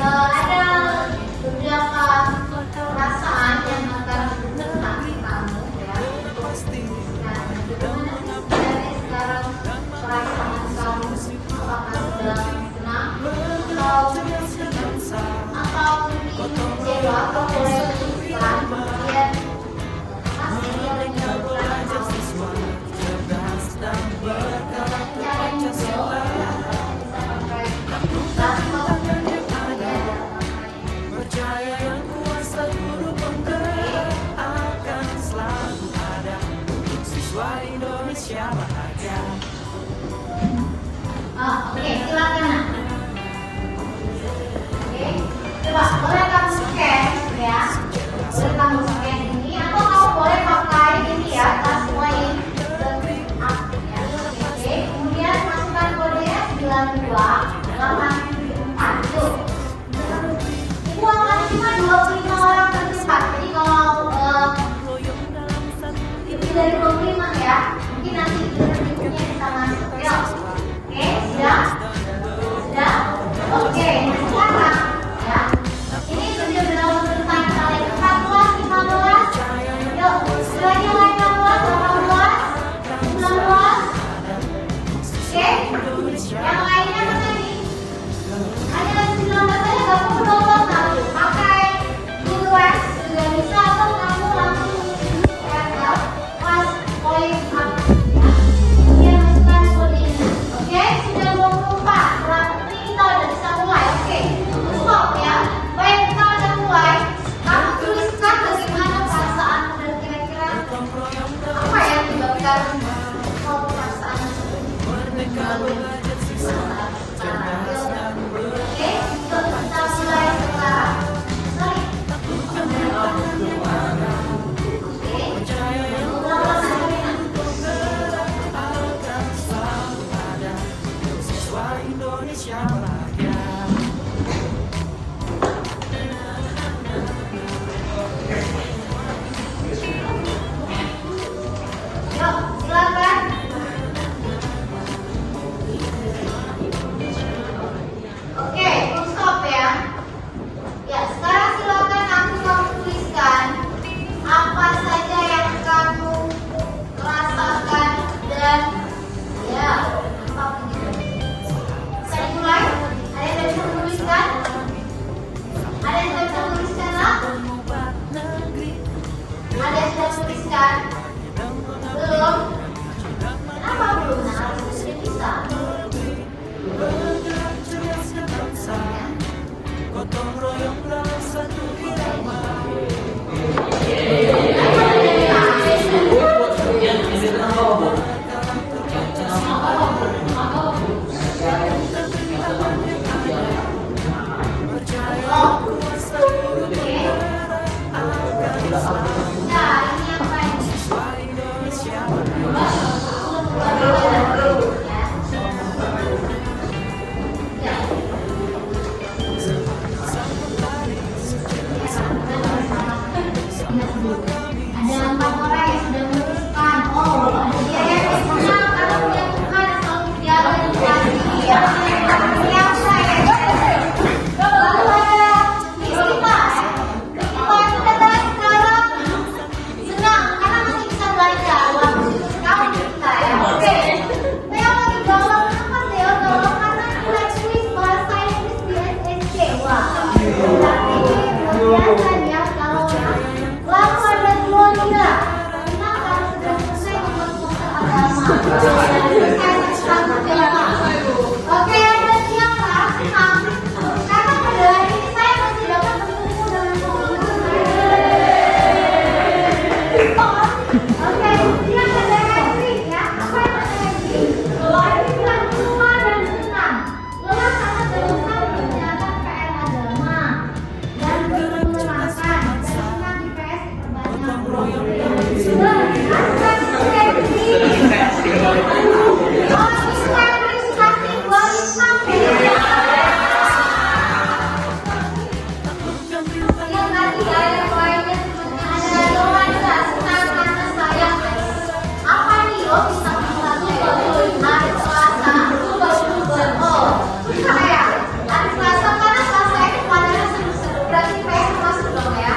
Ada beberapa perasaan yang akan menghantui kamu ya. Nah, bagaimana dari sekarang perasaan kamu apakah sedang senang atau kecewa atau boleh menyebutkan kemudian pasti dia menyebutkan cara yang Indonesia bahagia. Oke, silakan. Oke, coba boleh kamu scan ya. Boleh kamu scan ini atau kamu boleh pakai ini ya, password ya. Oke, kemudian masukkan kodenya 9284 tuh. Ibu akan cuma 25 orang terlibat. Jadi kalau lebih dari 25 ya, mungkin nanti interviewnya bisa masuk ya. Oke, sudah? Sudah? Oke, sekarang ya. Ini benar-benar urutan kalian 14, 15. Yuk, lagi 18, 18, 19. Oke, yang lainnya mana nih? Ada yang 19 aja gak perlu download, nah, pakai Google Ads juga bisa atau kamu langsung pas poin up ya. Kemudian masukkan kode ini. Oke, sudah 24. Berarti kita udah bisa mulai. Oke, stop ya. Baik, kita udah mulai. Kamu tuliskan bagaimana perasaanmu dan kira-kira apa yang menyebabkan kau perasaan Oke, yuk kita mulai sekarang. Sorry. Indonesia bahagia. Yuk, silakan. Oke, full stop ya. Ya, sekarang silakan kamu tuliskan apa saja yang kamu rasakan dan ya, apa begitu. Bisa dimulai? Ada yang bisa menuliskan? Ada yang bisa menuliskan lah? Ada yang sudah menuliskan? Belum? Kenapa Nah, ini apa ini? Ada 4 orang yang sudah meneruskan. Oh, ada dia yang senang karena punya Tuhan yang selalu menjaga dan mengasihi. Siapa ya? Lalu ada Rizkita. Rizkita itu katanya sekarang senang karena masih bisa belajar. Wah, khusus sekali kita ya. Oke. Theo lagi galau. Kenapa Theo galau? Karena nilai kuis bahasa Inggris di SSC. Wah, berarti ini luar biasa ya galaunya. Lalu ada Gloria. Senang karena sudah selesai membuat poster agama. Oke, ada siapa? Senang. Karena pada hari ini saya masih dapat bertemu dengan teman-teman saya. Oke, yang ada Henry ya. Apa yang ada Henry? Henry bilang lelah dan senang. Lelah karena berusaha mengerjakan PR agama dan belum menyenangkan. Dan senang di PS diperbanyak. Oh, ini Henry kasih 2 bintang ya. Yang tadi ya, yang lainnya sebutnya ada Yolanda, senang karena saya apa nih? Oh, bisa satu hari Selasa. Oh, bisa ya? Hari Selasa karena Selasa ini pelajaran seru-seru. Berarti PS masuk dong ya?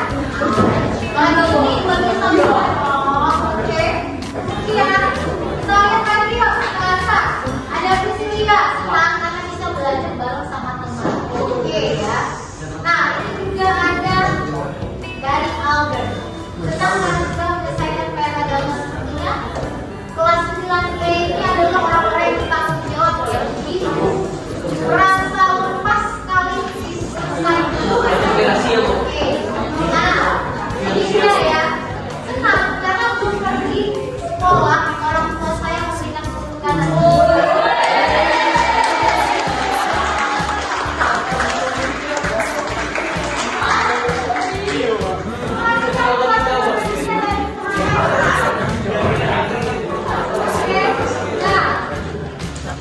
Lagi ini buat kita semua. Oh, oke. Kemudian kita lihat lagi yuk Selasa. Ada Priscilia, senang karena bisa belajar bareng sama teman. Oke ya. Nah, ini juga ada dari Albert. Senang karena sudah menyelesaikan PR agama sepertinya. Kelas 9B ini adalah orang-orang yang bertanggung jawab ya. Jadi merasa lepas sekali selesai. Oke. Nah, ini dia ya. Senang karena belum pergi sekolah. Orang tua saya memberikan kesulitan.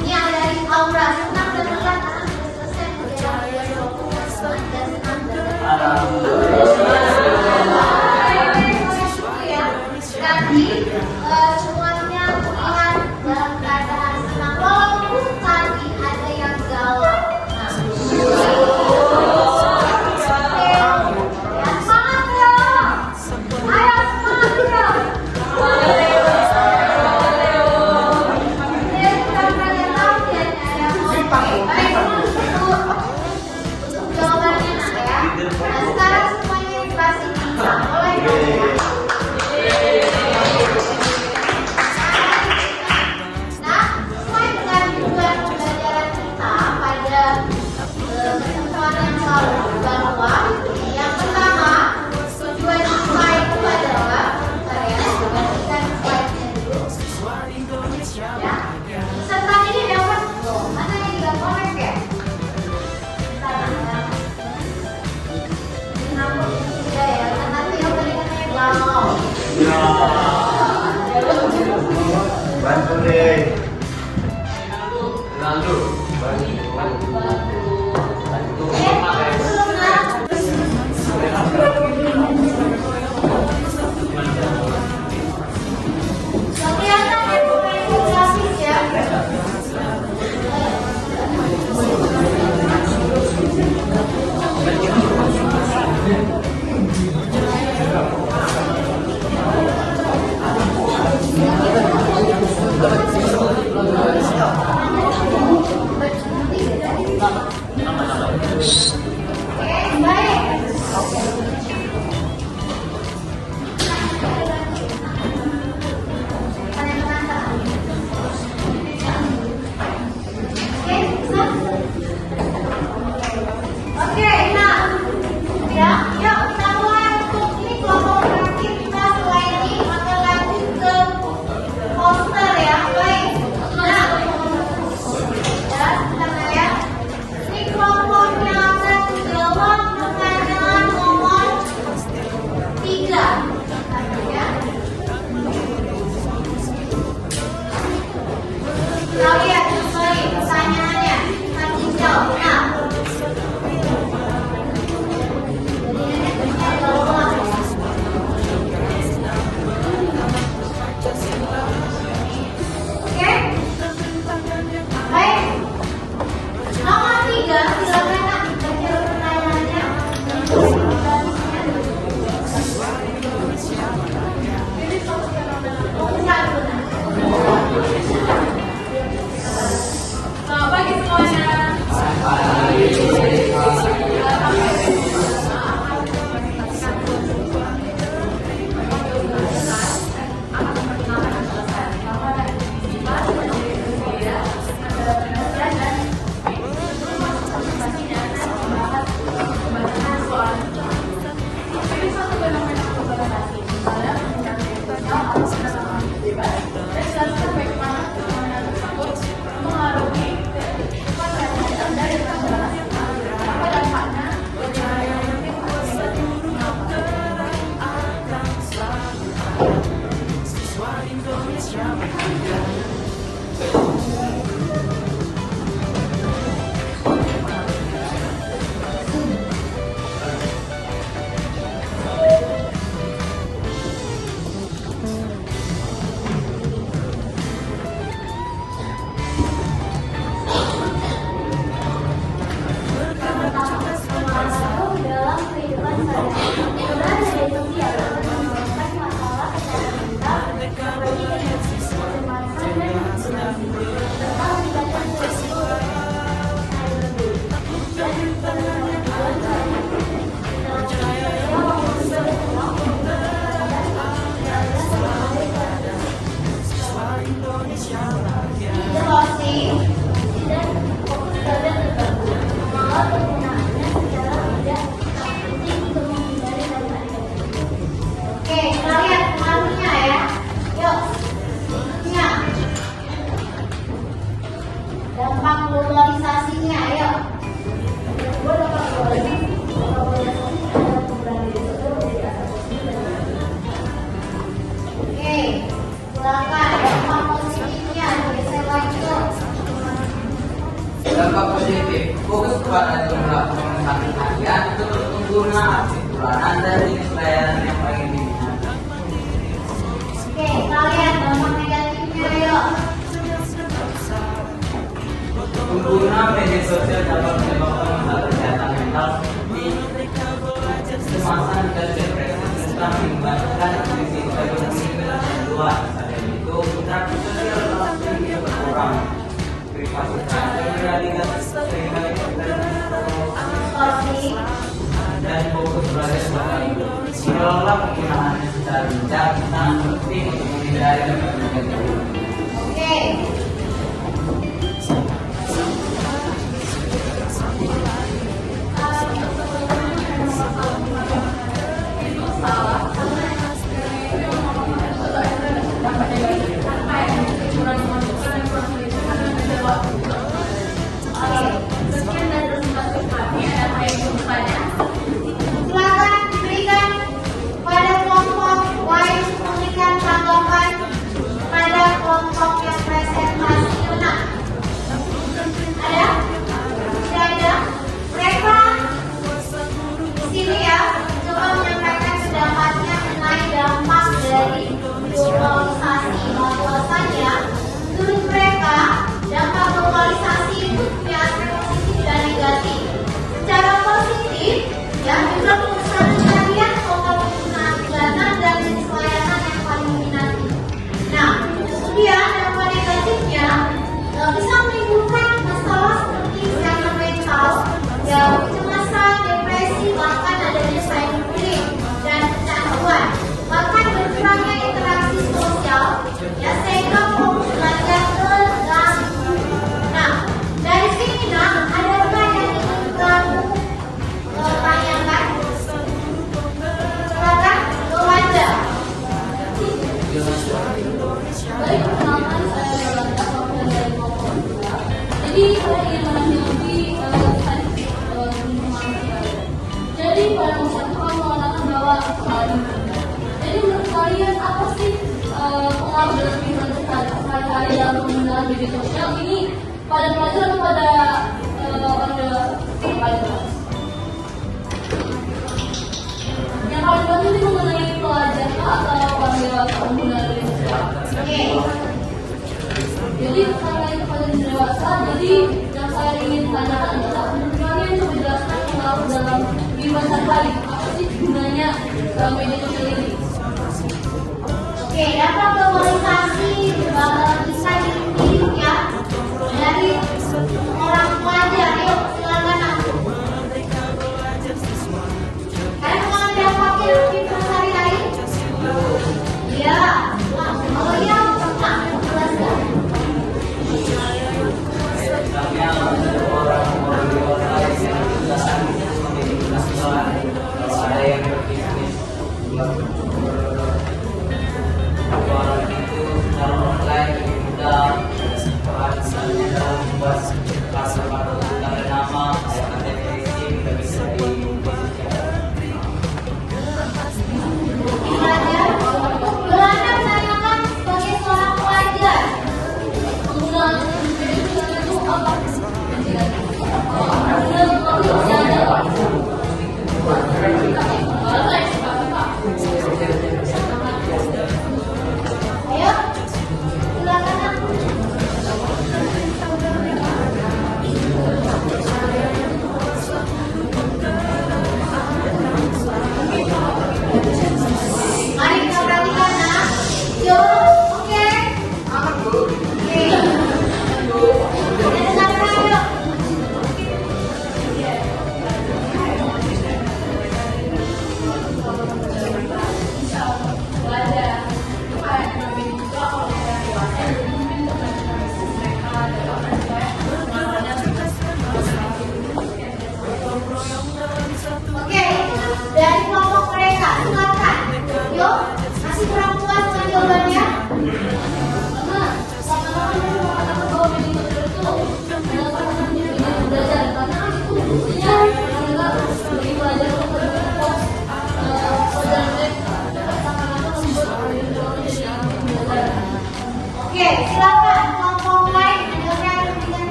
Ini ada dari Aura, senang dan lelah karena sudah selesai menjalani dokumen dan senang Nanti semuanya terlihat dalam keadaan senang walaupun tadi ada yang galau. Ya semangat ya, ayo semangat ya. Untuk jawabannya nak ya. Nah sekarang semuanya dikasih bisa. Boleh dong ya. Nah sesuai dengan tujuan pembelajaran kita pada kesempatan yang lalu bahwa yang pertama tujuan kita itu adalah saya gantikan slide-nya dulu. Ya. Peserta ini dapat mana yang tidak connect ya? Kenapa tidak ya? Karena nanti yang tadi katanya galau. Bantu deh. Belum lah. Kelihatan ya pemain grafis ya. Siswa Indonesia bahagia. Dalam kehidupan sehari-hari, peran dari sosial dalam menyelesaikan masalah secara mental, seperti kecemasan dan depresi, serta meningkatkan risiko dan pengaruh dalam isolasi dan fokus pada terganggu, mengalah penggunaannya secara tidak penting untuk menghindari hal-hal negatif. Oke, kita lihat pengaruhnya ya. Yuk, berikutnya dampak globalisasinya, ayo. Oke, silakan dampak positifnya geser lagi yuk. Dampak positif fokus pada jumlah pemenuhan harian untuk pengguna bulanan dan jenis layanan yang paling diminati. Oke, kita lihat dampak negatifnya yuk. Pengguna media sosial dapat menyebabkan masalah kesehatan mental seperti kecemasan dan depresi serta mengakibatkan risiko ekonomi dan luas. Selain itu, interaksi sosial langsung berkurang, privasi terjadi seringkali Isolasi. dan fokus pada sesuatu. Mengelola penggunaannya secara bijak sangat penting untuk menghindari dampak negatif. Oke. Silakan diberikan pada kelompok Y memberikan tanggapan pada kelompok yang presentasi Yuna. Ada? Tidak ada? Mereka di sini ya coba menyampaikan pendapatnya mengenai dampak dari globalisasi. Bahwasanya menurut mereka dampak globalisasi itu punya aspek positif dan negatif. Secara positif, ya juga pengusahaan harian total penggunaan bulanan dan jenis layanan yang paling diminati. Nah, kemudian dampak negatifnya bisa menimbulkan masalah seperti kesehatan mental, ya kecemasan, depresi, bahkan adanya cyberbullying dan kecanduan, bahkan berkurangnya interaksi sosial, ya sehingga fokus belajar terganggu. Nah, dari sini nah adakah yang ingin kamu tanyakan? Silakan, Yolanda. Baik, perkenalkan saya Yolanda, wakil dari kelompok 2. Jadi saya ingin menanggapi manusia. Jadi pada masa itu kamu mengatakan bahwa jadi menurut kalian apa sih pengaruh dalam kehidupan sehari-hari dalam penggunaan media sosial ini pada pelajar atau pada orang dewasa? Yang paling penting ini mengenai pelajar atau orang dewasa penggunaan media sosial. Oke. Jadi karena itu pada dewasa, jadi yang saya ingin tanyakan adalah menurut kalian coba jelaskan pengaruh dalam kehidupan sehari-hari. Apa sih gunanya media sosial ini? Oke, dampak globalisasi bisa dilihat ya dari orang pelajar. Yuk, silakan aku. Kalian mengalami dampaknya di sehari-hari? Iya. Nah, kalau iya, nah, jelaskan. Misalnya orang-orang dewasa yang sudah memiliki masalah, kalau ada yang berbisnis jualan itu secara online lebih mudah, misalnya dalam membuat pasar tanda nama kayak KTP kita bisa Belajar untuk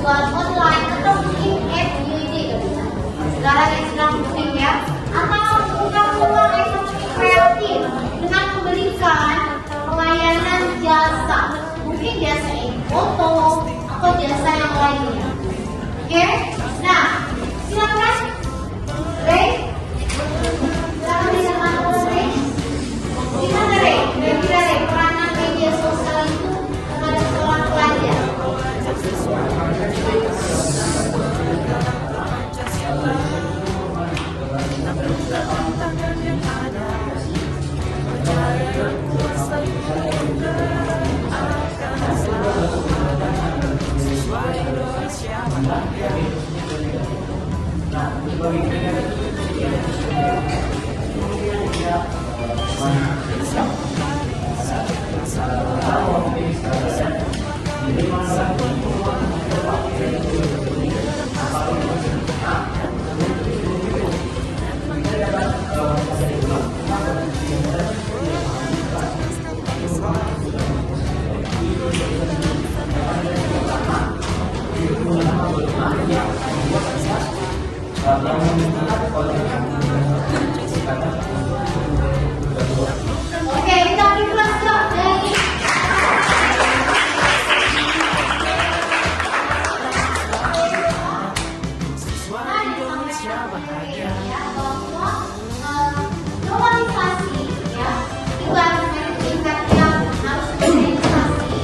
buat online atau bikin FGD sekarang yang sedang booming ya, atau buka peluang ekonomi kreatif dengan memberikan pelayanan jasa, mungkin jasa foto atau jasa yang lainnya. Oke, nah silakan Ray, silakan disampaikan Ray. Gimana Ray? Kira-kira Ray peranan media sosial itu terhadap seorang pelajar? Oke, kita kelas dari globalisasi ya, ibaratnya tingkat yang harus globalisasi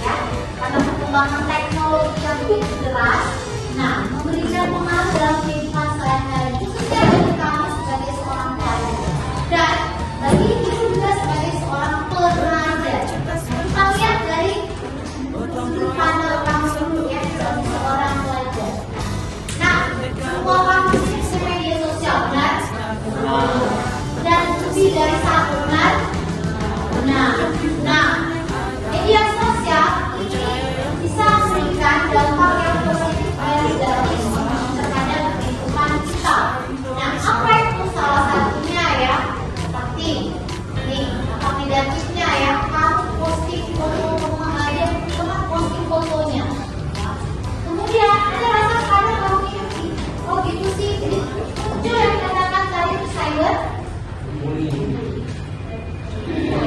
ya, karena perkembangan teknologi yang begitu deras. Nah, memberikan pengaruh dalam kehidupan sehari-hari khususnya bagi kamu sebagai seorang pelajar dan bagi kita juga sebagai seorang pelajar. Kita lihat dari sudut pandang kamu dulu ya, sebagai seorang pelajar. Nah, semua kamu punya media sosial benar? Dan lebih dari satu benar? Nah, media sosial ini bisa memberikan dampak yang positif terhadap kehidupan kita. Nah, apa itu salah satunya ya? Seperti nih, apa negatifnya ya? Kamu posting foto dia cuma posting fotonya. Kemudian ada rasa kadang kamu ini, oh gitu sih, jadi muncul yang dikatakan tadi itu cyber.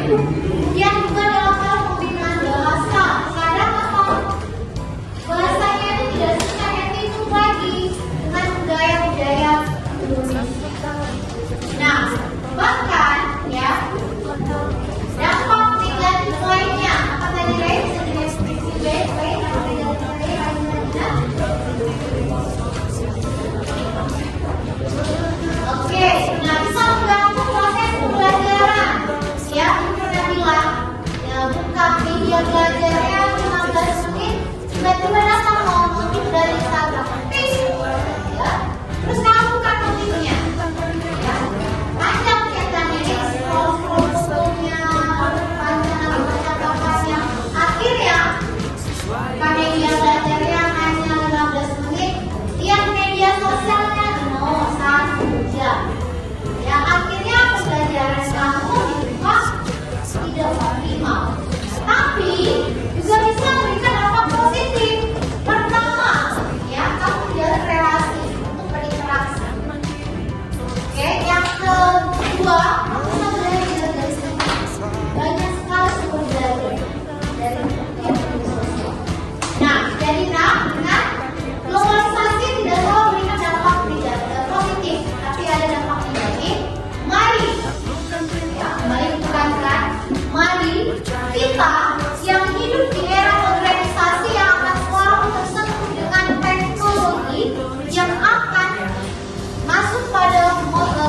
Kemudian juga dalam hal pembinaan bahasa, kadang apa? Bahasanya itu tidak sesuai attitude lagi dengan budaya-budaya Indonesia. Nah, bahkan ya dampak negatif lainnya apa tadi Ray? Bisa dideskripsi Ray? Apa negatif lainnya? Oke, nah bisa mengganggu proses pembelajaran. Ya, ini pernah bilang ya buka media belajarnya 15 menit tiba-tiba datang notif dari Instagram, ya. Terus kamu buka notifnya, ya. Panjang ceritanya nih, scroll fotonya, panjang percakapannya. Akhirnya, buka media belajarnya hanya 15 menit, lihat media sosialnya 1 jam. Ya, akhirnya pembelajaran kamu dibuka tidak optimal. Tapi juga bisa memberikan dampak positif. Pertama, ya kamu menjalin relasi untuk berinteraksi. Oke, yang kedua, kamu bisa belajar dari sini. Banyak sekali sumber belajar dari media sosial. Nah, jadi dengan globalisasi tidak selalu memberikan dampak positif, tapi ada dampak negatif. Mari, ya, kembali bukan mari kita yang hidup di era modernisasi yang akan selalu tersentuh dengan teknologi yang akan masuk pada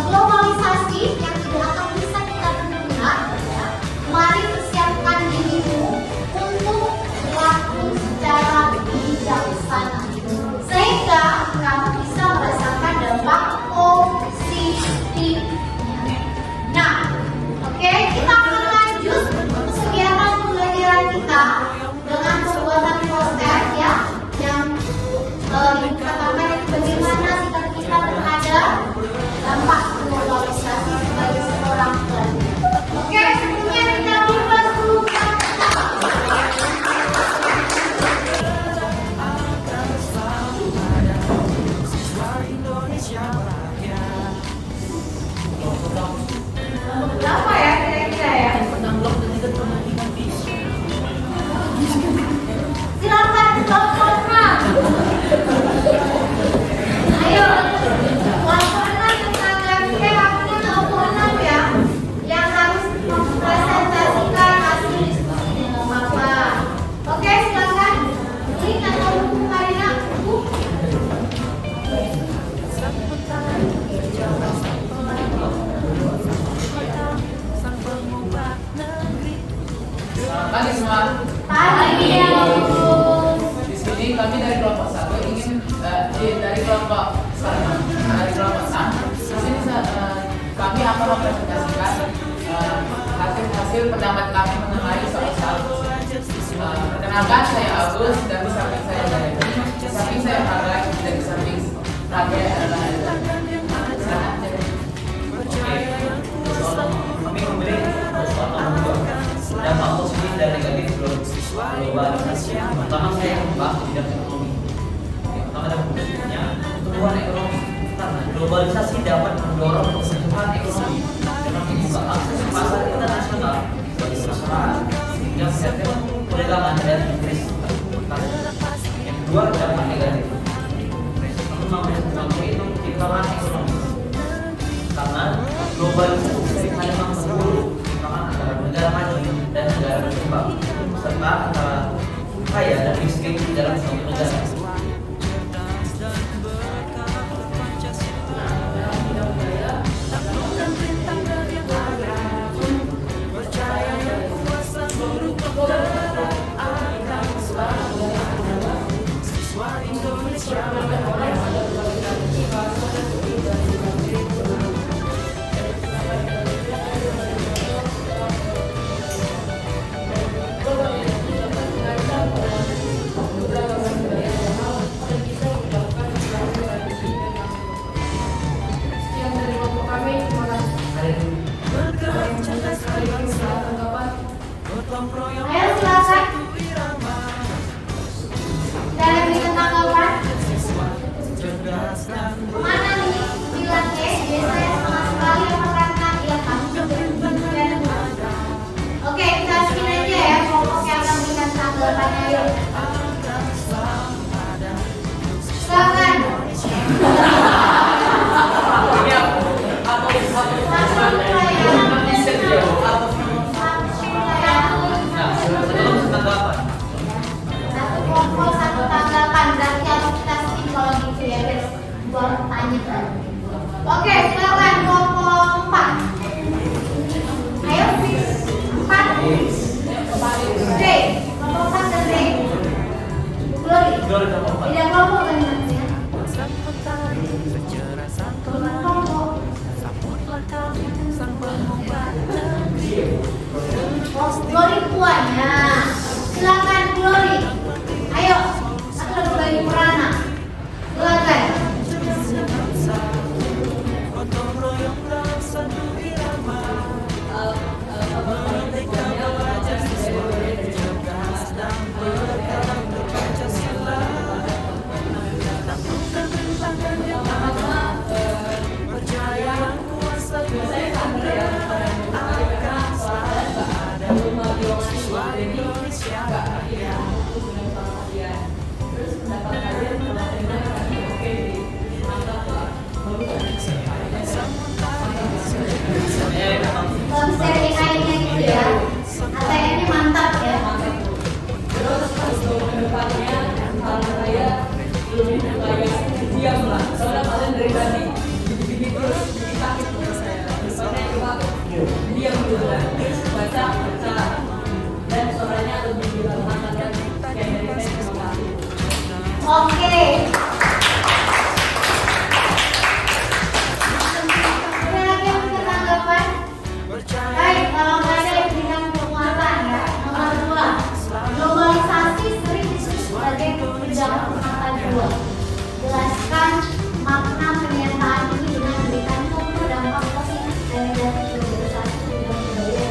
globalisasi yang tidak akan bisa kita dengar. Ya. Mari persiapkan dirimu untuk berlaku secara bijaksana sehingga kamu bisa merasakan dampak positif. Nah, oke, kita akan lanjut untuk kegiatan pembelajaran kita dengan pembuatan poster ya, yang dikatakan bagaimana sikap kita terhadap dampak globalisasi sebagai seorang pelajar. Oke, sebelumnya kita buka dulu. mempresentasikan hasil pendapat kami mengenai soal perkenalkan, saya Agus dan di samping saya Dani. Di samping saya Harga dan di samping Raga adalah Kami memberi soal nomor 2, dampak positif dan negatif globalisasi. Pertama saya membahas di bidang ekonomi. Pertama dampak positifnya pertumbuhan ekonomi. Karena globalisasi dapat mendorong pertumbuhan ekonomi dengan membuka akses pasar internasional bagi perusahaan sehingga sektor perdagangan dan investasi. Yang kedua dampak negatif. Memang itu timbangan ekonomi. Karena globalisasi seringkali memperburuk timbangan antara negara maju dan negara berkembang, serta antara kaya dan miskin di dalam suatu negara. Ayo silakan. Dari berikan tanggapan. Kemana nih? Bilang biasanya sama sekali apa karena ya kamu dan oke, kita skin aja ya kelompok yang akan berikan tanggapannya yuk. Silakan. Satu kelompok satu tanggapan, berarti harus kita skin kalau gitu ya guys. Buat tanya kan. Oke, silakan kelompok 4. Ayo 4. Dre, kelompok 4 dan Dre. Glory. Tidak kelompok kan nanti ya. Kelompok. Glory tuanya. Silakan Glory. Ayo, satu lagi bagi Purana. Silakan. Konser lainnya gitu ya. ATM-nya mantap ya. Terus untuk kedepannya harapan saya lebih kayak diam lah. Soalnya kalian dari tadi gini terus kita depannya coba diam dulu kan. Baca dan suaranya lebih dilakukan dan kayak dari saya sama. Oke. Ada lagi yang punya tanggapan? Baik, kalau nggak ada yang berikan penguatan ya. Nomor 2, globalisasi sering disebut sebagai kebijakan penguatan 2. Jelaskan makna pernyataan ini dengan memberikan contoh dampak positif dan negatif globalisasi di bidang budaya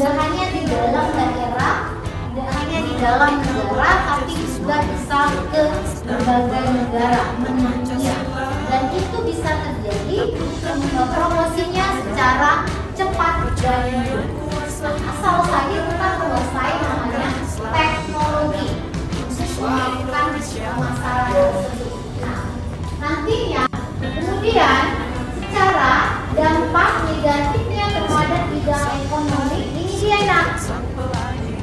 tidak hanya di dalam daerah, tidak hanya di dalam negara, tapi juga bisa ke berbagai negara mendunia. Dan itu bisa terjadi promosinya secara cepat dan mudah. Nah, asal saja kita menguasai namanya teknologi untuk melakukan masalah tersebut. Nah, nantinya kemudian secara dampak negatifnya terhadap bidang ekonomi ini dia nak.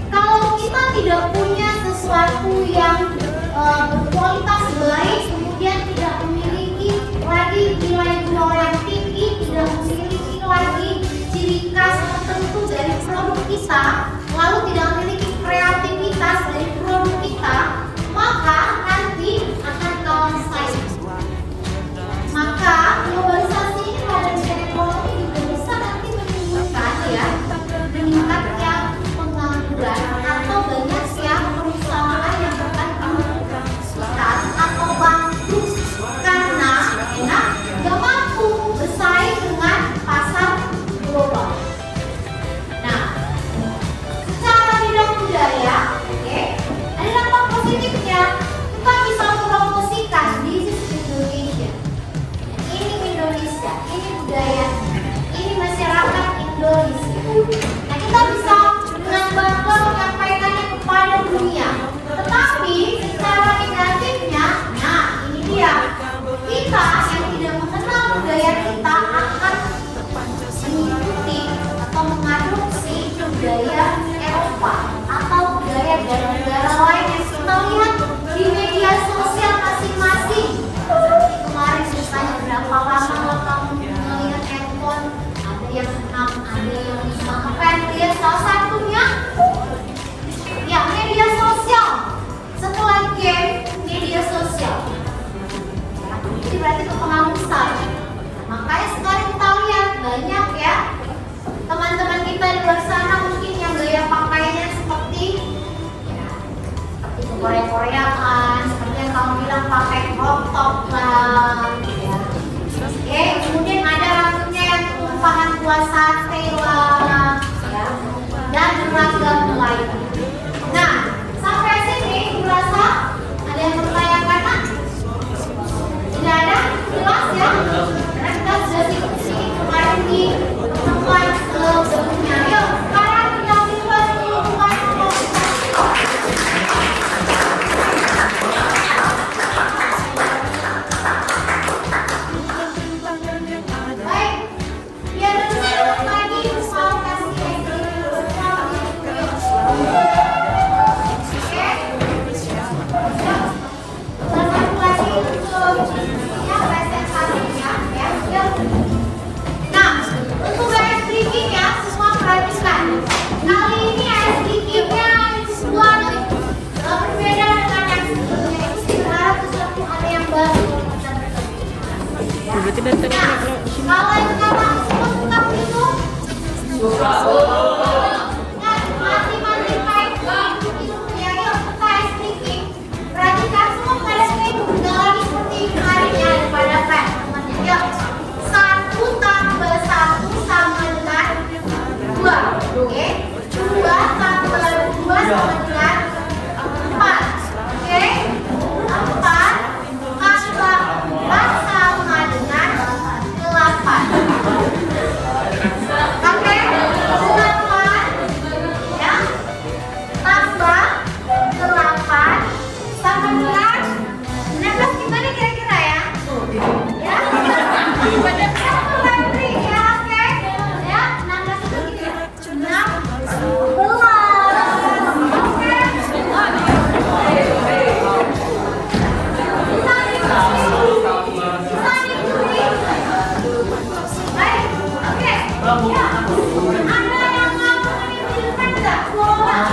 Kalau kita tidak punya sesuatu yang berkualitas baik, kemudian tidak memiliki lagi nilai jual yang tinggi, tidak memiliki lagi ciri khas tertentu dari produk kita, lalu tidak memiliki kreativitas dari produk kita, maka nanti akan kalah saing. Maka globalisasi ini pada bidang ekonomi juga bisa nanti menimbulkan meningkatnya pengangguran atau banyaknya perusahaan yang akan bangkrut atau bangkrut karena gak mampu bersaing dengan pasar global. Nah, secara bidang budaya, ada dampak positifnya. Kita bisa promosikan bisnis Indonesia. Ini Indonesia, ini budaya, ini masyarakat Indonesia. Nah, kita bisa dengan bangga menyampaikannya kepada dunia. Tetapi secara negatifnya, nah ini dia, kita yang tidak mengenal budaya kita akan mengikuti atau mengadopsi budaya Eropa atau budaya dari negara lain yang kita lihat di media sosial masing-masing. Kemarin misalnya berapa lama kamu melihat handphone, ada yang 6, ada yang 5. Apa yang lihat salah satunya? Ya, media sosial. Setelah game, media sosial. Jadi berarti kepengaruh besar. Makanya sekarang kita lihat banyak ya teman-teman kita di luar sana mungkin yang gaya pakaiannya seperti Korea-Koreaan, seperti yang kamu bilang pakai crop top lah, ya. Oke, kemudian ada rambutnya yang tumpahan kuah sate lah, ya. Dan beragam lain. Nah, sampai sini merasa ada yang bertanya-tanya? Tidak ada? Jelas ya? Karena kita sudah diskusi kemarin di tempat sebelumnya. Yuk, sekarang kita buat hubungan baik, biar dulu lagi mau kasih Nah, untuk guys triknya semua perhatikan. Kali ini triknya buat berbeda dengan yang sebelumnya. Itu berharap sesuatu hal yang baru. Nah, kalau yang sekarang semua suka itu mati-mati kayak gitu ya. Yuk kita tricking. Perhatikan semua kalian itu udah lagi seperti harinya daripada pen. Yuk, 1 tambah 1 sama dengan 2. Oke, 2 tambah 2 sama dengan 4. Oke, 4 tambah 4 sama dengan 8. Oke, 8 ya, tambah 8 sama dengan 16. Gimana kira-kira ya? Ya, Febri ya, oke. Ya, 16 itu gitu. 16. Oke. Bisa diikuti. Baik, oke. Ya, ada yang mau menunjukkan nggak? Setelah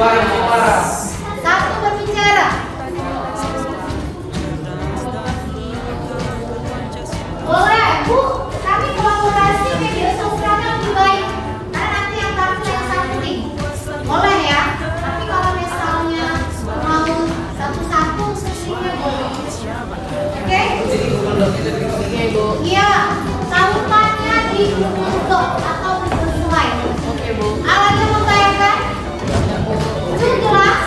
Satu berbicara. Boleh, Bu. Kami kolaborasi media sosialnya lebih baik. Karena nanti yang tampil yang satu nih. Boleh ya. Tapi kalau misalnya mau satu-satu sesinya boleh. Oke? Oke, Bu. Iya. Tautannya di Google Doc atau Google Slide. Oke, Bu. Alatnya membayangkan? Itu jelas?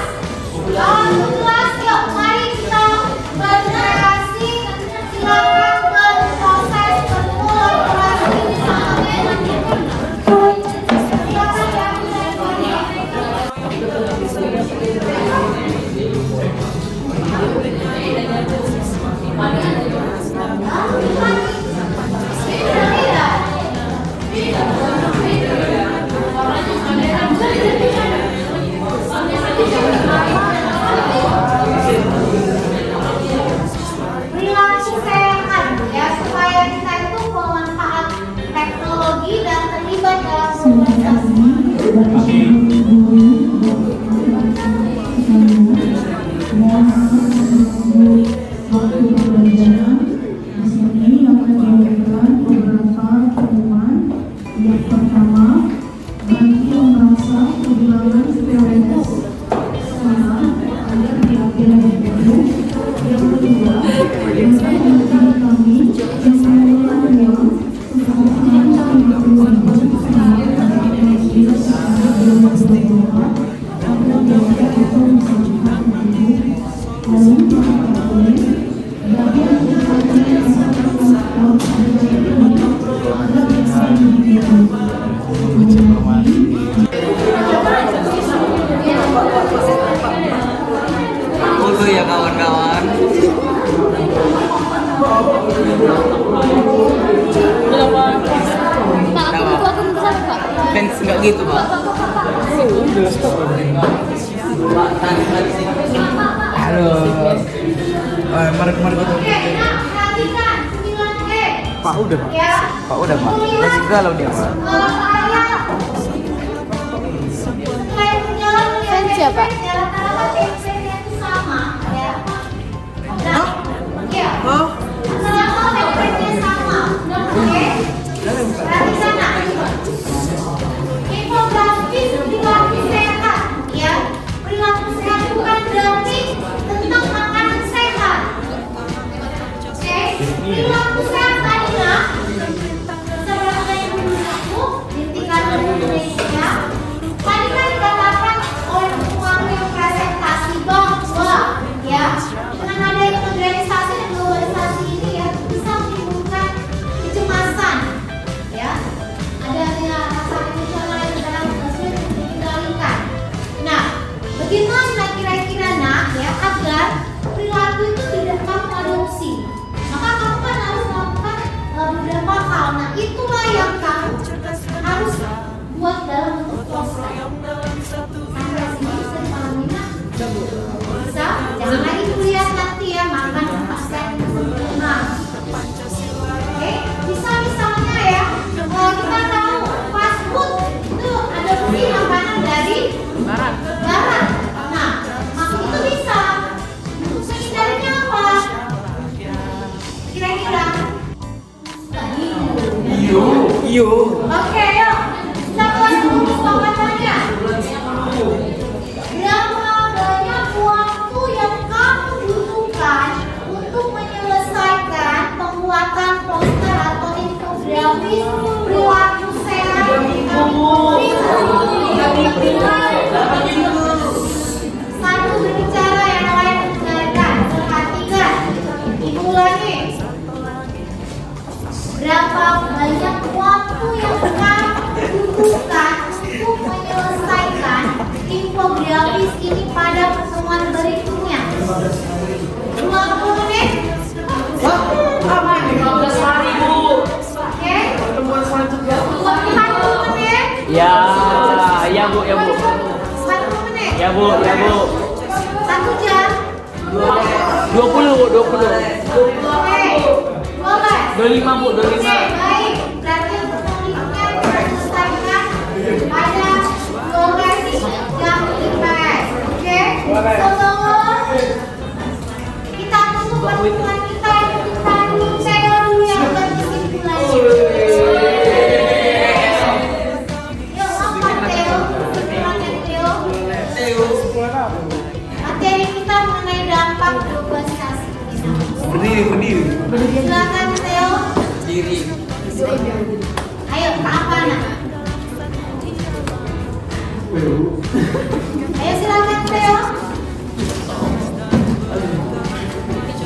Kalau itu jelas, yuk mari kita berkreasi. Silakan berproses berkolaborasi bersama manajemen. Silakan diambil handphonenya. Perilaku sehat ya, supaya kita itu pemanfaat teknologi dan terlibat dalam komunikasi. Waktu pembelajaran di sini akan diberikan beberapa temuan. Yang pertama, bantu merasa kehilangan prioritas sama agar diambil lebih dulu. Yang kedua, mengenai kami yang mengelola uang Dulu ya kawan-kawan. Fans nggak gitu pak? Pak, tadi sih. Halo. Mari kita. Oke, nah perhatikan 9E. Pak udah Pak. Ya. Pak udah Pak. Masih galau dia Pak. Siapa? Sama ya. Nah, ya. Kenapa template-nya sama? Oke. Perhatikan nah. Infografis perilaku sehat ya. Perilaku sehat bukan berarti tentang makanan sehat. Oke. Perilaku sehat adalah sebenarnya yang dulu dihentikan Indonesia. Tadi kan dikatakan oleh Buku yang presentasi bahwa ya dengan adanya modernisasi dan globalisasi ini ya bisa menimbulkan kecemasan ya, adanya rasa emosional yang dalam sulit dikendalikan. Nah, bagaimana kira-kira nak ya agar perilaku itu tidak kamu adopsi? Maka kamu kan harus melakukan beberapa hal. Nah, itulah yang kamu harus buat dalam bentuk poster. Sampai sini bisa dipahami nak? Bisa? Jangan lagi kuliah nanti ya, makan pasien sempurna. Oke, bisa misalnya ya, kita tahu fast food itu adopsi makanan dari Barat. barat. Nah, maksud itu bisa. Untuk menghindarinya apa? Kira-kira? Iyo. Oke, yuk. Kita buat dulu kesepakatannya. Berapa banyak waktu yang kamu butuhkan untuk menyelesaikan pembuatan poster atau infografis perilaku sehat? Satu berbicara, yang lain mendengarkan. Perhatikan. Diulangi. Berapa banyak waktu yang kamu butuhkan untuk menyelesaikan infografis ini pada pertemuan berikutnya? 20 menit? 15 hari, Bu. Oke? Pertemuan selanjutnya. 40 menit? Ya, ya bu, ya bu, 40 menit? ya bu, ya bu. 1 jam? 20 bu, 20. Oke. Boleh? 25 bu, 25. Oke, baik. Berarti untuk berikutnya kita selesaikan pada 12 jam 5. Kita tunggu pertemuan kita yang saya dulu yang berkesimpulannya. Yuk, apa Theo? Kesimpulannya Theo? Materi kita mengenai dampak globalisasi. Berdiri. Silakan Theo. Diri. Ayo, ke apa nak? Ayo silakan Theo.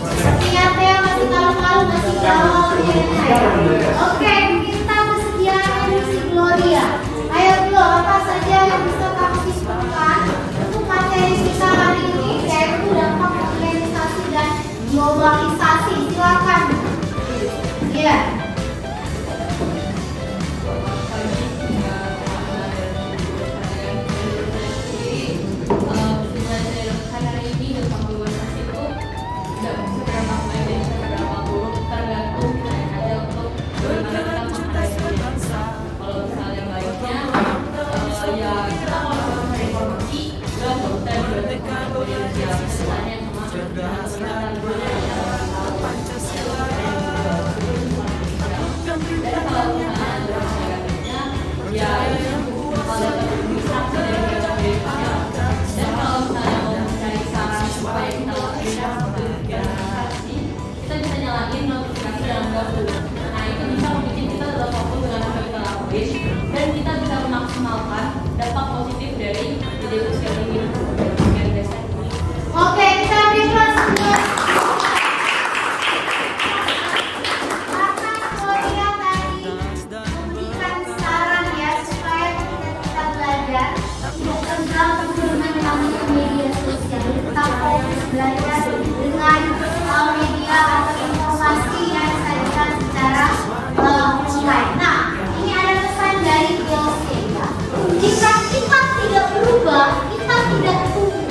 Sepertinya Theo masih kalau masih galau ya. Oke, kita kesediaan si Gloria. Ayo Glo, apa saja yang bisa kamu simpulkan untuk materi kita hari ini, yaitu dampak organisasi dan globalisasi. Silakan. Iya. Dan kita bisa memaksimalkan dampak positif dari media sosial ini. Oke, kita beri kelas dulu. Karena Gloria tadi memberikan saran ya supaya kita belajar tidak terganggu dengan namanya media sosial. Tetap fokus belajar dengan media atau informasi yang disajikan secara online. Nah, ini ada pesan dari Biosega. Jika kita tidak berubah, kita tidak tumbuh.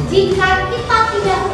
Jika kita tidak